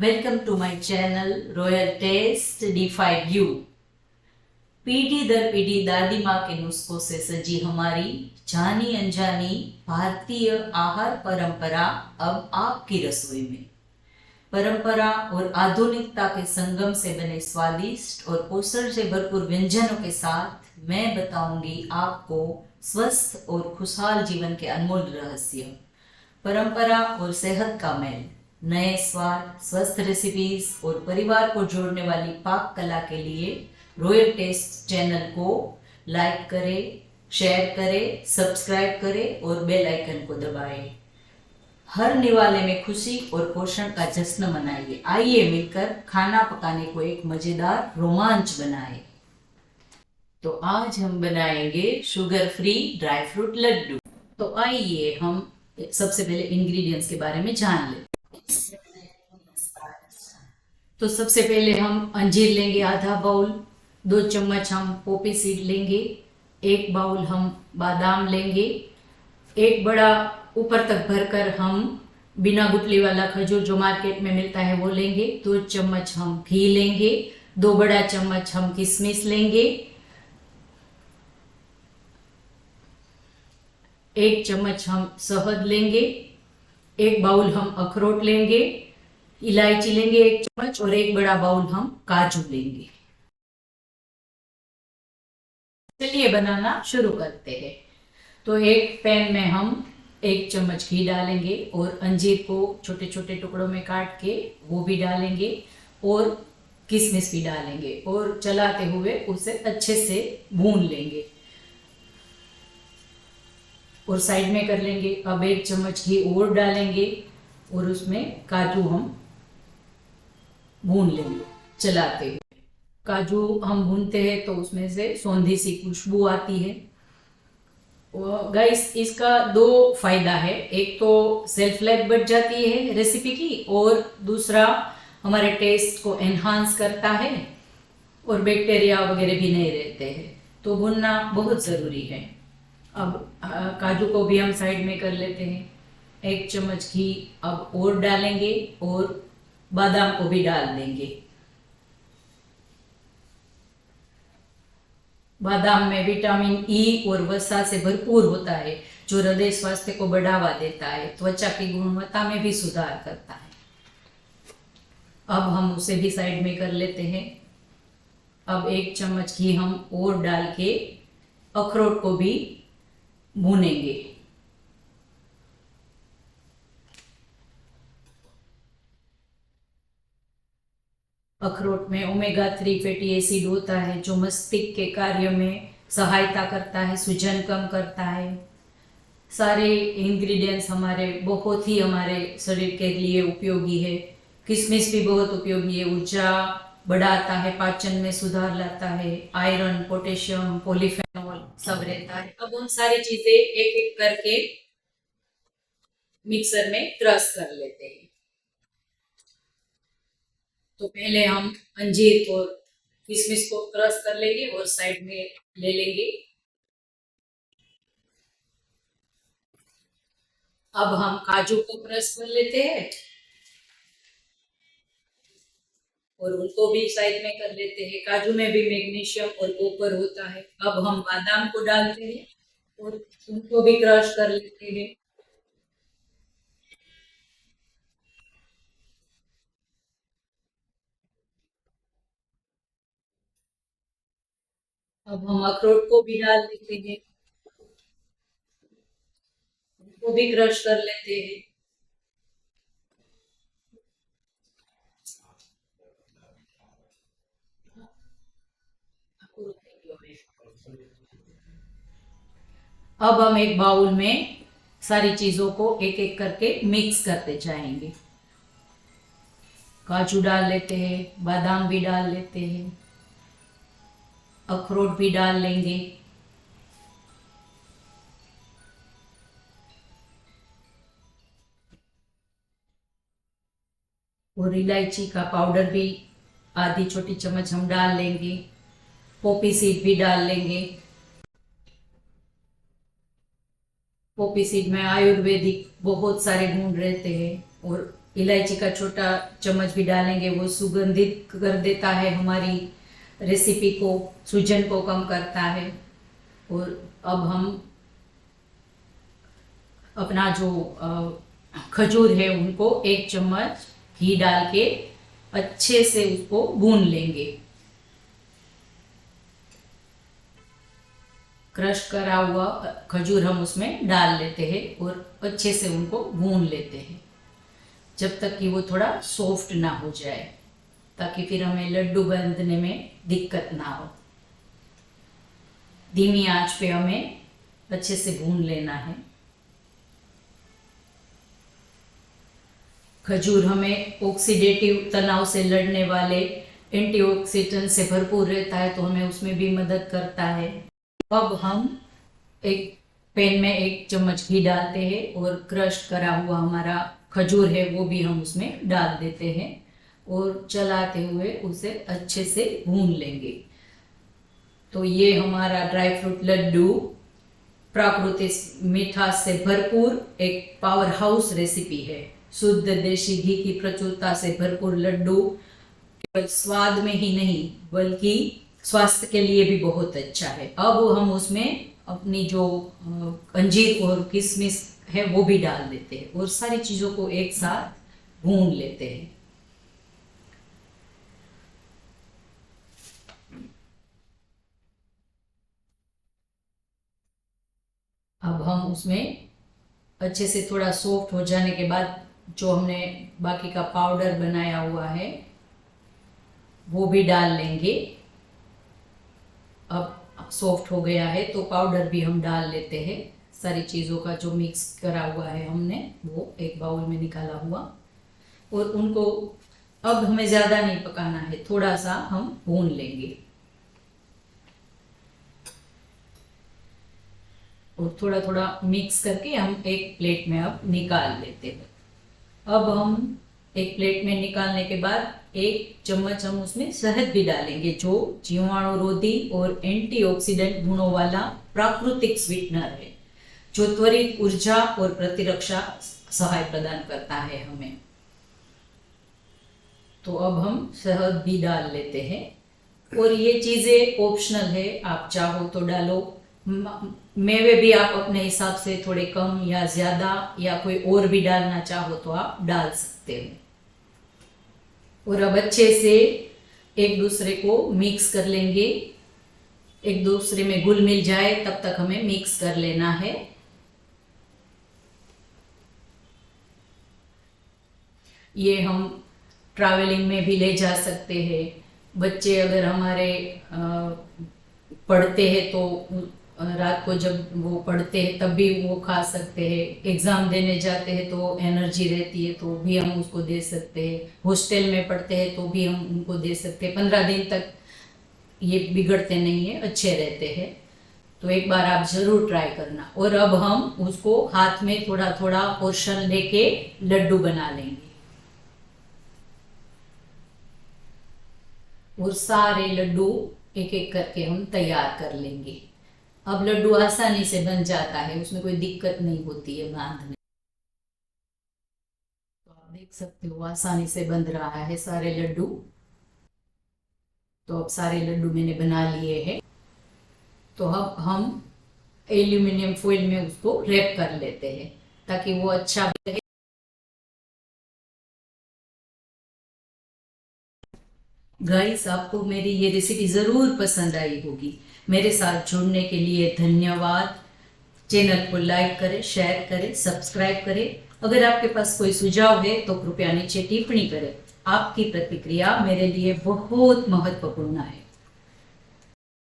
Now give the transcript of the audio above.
Welcome to my channel royal taste defied you. पीढ़ी दर पीढ़ी दादी माँ के नुस्खों से सजी हमारी जानी अनजानी भारतीय आहार परंपरा अब आपकी रसोई में। परंपरा और आधुनिकता के संगम से बने स्वादिष्ट और पोषण से भरपूर व्यंजनों के साथ मैं बताऊंगी आपको स्वस्थ और खुशहाल जीवन के अनमोल रहस्य। परंपरा और सेहत का मेल, नए स्वाद, स्वस्थ रेसिपीज और परिवार को जोड़ने वाली पाक कला के लिए रॉयल टेस्ट चैनल को लाइक करें, शेयर करें, सब्सक्राइब करें और बेल आइकन को दबाएं। हर निवाले में खुशी और पोषण का जश्न मनाइए। आइए मिलकर खाना पकाने को एक मजेदार रोमांच बनाएं। तो आज हम बनाएंगे sugar free dry fruit laddoo. तो आइए हम सबसे पहले इंग्रेडिएंट्स के बारे में जान लें। तो सबसे पहले हम अंजीर लेंगे आधा बाउल, 2 चम्मच हम पोपी सीड लेंगे, 1 बाउल हम बादाम लेंगे, 1 बड़ा ऊपर तक भरकर हम बिना गुठली वाला खजूर जो मार्केट में मिलता है वो लेंगे, 2 चम्मच हम घी लेंगे, 2 बड़ा चम्मच हम किशमिश लेंगे, 1 चम्मच हम शहद लेंगे, 1 बाउल हम अखरोट लेंगे, इलायची लेंगे 1 चम्मच और 1 बड़ा बाउल हम काजू लेंगे। चलिए बनाना शुरू करते हैं। तो एक पैन में हम 1 चम्मच घी डालेंगे और अंजीर को छोटे छोटे टुकड़ों में काट के वो भी डालेंगे और किशमिश भी डालेंगे और चलाते हुए उसे अच्छे से भून लेंगे और साइड में कर लेंगे। अब 1 चम्मच घी और डालेंगे और उसमें काजू हम भून लेंगे चलाते हुए। काजू हम भूनते हैं तो उसमें से सौंधी सी खुशबू आती है। और गाइस इसका 2 फायदा है, एक तो सेल्फ लाइफ बढ़ जाती है रेसिपी की और दूसरा हमारे टेस्ट को एनहांस करता है और बैक्टीरिया वगैरह भी नहीं रहते हैं। तो भूनना बहुत ज़रूरी है। अब काजू को भी हम साइड में कर लेते हैं। 1 चम्मच घी अब और डालेंगे और बादाम को भी डाल देंगे। बादाम में विटामिन ई और वसा से भरपूर होता है जो हृदय स्वास्थ्य को बढ़ावा देता है, त्वचा की गुणवत्ता में भी सुधार करता है। अब हम उसे भी साइड में कर लेते हैं। अब 1 चम्मच घी हम और डाल के अखरोट को भी भूनेंगे। अखरोट में ओमेगा 3 फैटी एसिड होता है जो मस्तिष्क के कार्य में सहायता करता है, सूजन कम करता है। सारे इंग्रेडिएंट्स हमारे बहुत ही हमारे शरीर के लिए उपयोगी है। किशमिश भी बहुत उपयोगी है, ऊर्जा बढ़ाता है, पाचन में सुधार लाता है, आयरन, पोटेशियम, पॉलीफेनॉल सब रहता है। अब उन सारी चीजें एक एक करके मिक्सर में क्रश कर लेते हैं। तो पहले हम अंजीर और किशमिश को क्रश कर लेंगे और साइड में ले लेंगे। अब हम काजू को क्रश कर लेते हैं और उनको भी साइड में कर लेते हैं। काजू में भी मैग्नीशियम और कॉपर होता है। अब हम बादाम को डालते हैं और उनको भी क्रश कर लेते हैं। अब हम अखरोट को भी डाल देते हैं, उनको भी क्रश कर लेते हैं। अब हम एक बाउल में सारी चीजों को एक एक करके मिक्स करते जाएंगे। काजू डाल लेते हैं, बादाम भी डाल लेते हैं, अखरोट भी डाल लेंगे, और इलायची का पाउडर भी आधी छोटी चम्मच हम डाल लेंगे, पोपी सीड भी डाल लेंगे। पोपी सीड में आयुर्वेदिक बहुत सारे गुण रहते हैं और इलायची का छोटा चम्मच भी डालेंगे, वो सुगंधित कर देता है हमारी रेसिपी को, सूजन को कम करता है। और अब हम अपना जो खजूर है उनको 1 चम्मच घी डाल के अच्छे से उसको भून लेंगे। क्रश करा हुआ खजूर हम उसमें डाल लेते हैं और अच्छे से उनको भून लेते हैं जब तक कि वो थोड़ा सॉफ्ट ना हो जाए, ताकि फिर हमें लड्डू बांधने में दिक्कत ना हो। धीमी आंच पे हमें अच्छे से भून लेना है। खजूर हमें ऑक्सीडेटिव तनाव से लड़ने वाले एंटीऑक्सीडेंट से भरपूर रहता है, तो हमें उसमें भी मदद करता है। अब हम एक पैन में 1 चम्मच घी डालते हैं और क्रश करा हुआ हमारा खजूर है वो भी हम उसमें डाल देते हैं और चलाते हुए उसे अच्छे से भून लेंगे। तो ये हमारा ड्राई फ्रूट लड्डू प्राकृतिक मिठास से भरपूर एक पावर हाउस रेसिपी है। शुद्ध देशी घी की प्रचुरता से भरपूर लड्डू केवल स्वाद में ही नहीं बल्कि स्वास्थ्य के लिए भी बहुत अच्छा है। अब हम उसमें अपनी जो अंजीर और किशमिश है वो भी डाल देते हैं और सारी चीज़ों को एक साथ भून लेते हैं। अब हम उसमें अच्छे से थोड़ा सॉफ्ट हो जाने के बाद जो हमने बाकी का पाउडर बनाया हुआ है वो भी डाल लेंगे। अब सॉफ्ट हो गया है तो पाउडर भी हम डाल लेते हैं। सारी चीज़ों का जो मिक्स करा हुआ है हमने वो एक बाउल में निकाला हुआ, और उनको अब हमें ज़्यादा नहीं पकाना है, थोड़ा सा हम भून लेंगे और थोड़ा थोड़ा मिक्स करके हम एक प्लेट में अब निकाल लेते हैं। अब हम एक प्लेट में निकालने के बाद 1 चम्मच हम उसमें शहद भी डालेंगे, जो जीवाणुरोधी और एंटीऑक्सीडेंट गुणों वाला प्राकृतिक स्वीटनर है, जो त्वरित ऊर्जा और प्रतिरक्षा सहाय प्रदान करता है हमें। तो अब हम शहद भी डाल लेते हैं और ये चीज़ें ऑप्शनल है, आप चाहो तो डालो। मेवे भी आप अपने हिसाब से थोड़े कम या ज़्यादा या कोई और भी डालना चाहो तो आप डाल सकते हो। और अब अच्छे से एक दूसरे को मिक्स कर लेंगे, एक दूसरे में घुल मिल जाए तब तक हमें मिक्स कर लेना है। ये हम ट्रैवलिंग में भी ले जा सकते हैं। बच्चे अगर हमारे पढ़ते हैं तो रात को जब वो पढ़ते हैं तब भी वो खा सकते हैं। एग्ज़ाम देने जाते हैं तो एनर्जी रहती है तो भी हम उसको दे सकते हैं। हॉस्टल में पढ़ते हैं तो भी हम उनको दे सकते हैं। 15 दिन तक ये बिगड़ते नहीं है, अच्छे रहते हैं। तो एक बार आप ज़रूर ट्राई करना। और अब हम उसको हाथ में थोड़ा थोड़ा पोर्शन लेके लड्डू बना लेंगे और सारे लड्डू एक एक करके हम तैयार कर लेंगे। अब लड्डू आसानी से बन जाता है, उसमें कोई दिक्कत नहीं होती है बांधने। तो आप देख सकते हो आसानी से बन रहा है सारे लड्डू। तो अब सारे लड्डू मैंने बना लिए हैं। तो अब हम एल्यूमिनियम फॉइल में उसको रैप कर लेते हैं ताकि वो अच्छा रहे। गाइस, आपको मेरी ये रेसिपी ज़रूर पसंद आई होगी। मेरे साथ जुड़ने के लिए धन्यवाद। चैनल को लाइक करें, शेयर करें, सब्सक्राइब करें। अगर आपके पास कोई सुझाव है तो कृपया नीचे टिप्पणी करें। आपकी प्रतिक्रिया मेरे लिए बहुत महत्वपूर्ण है।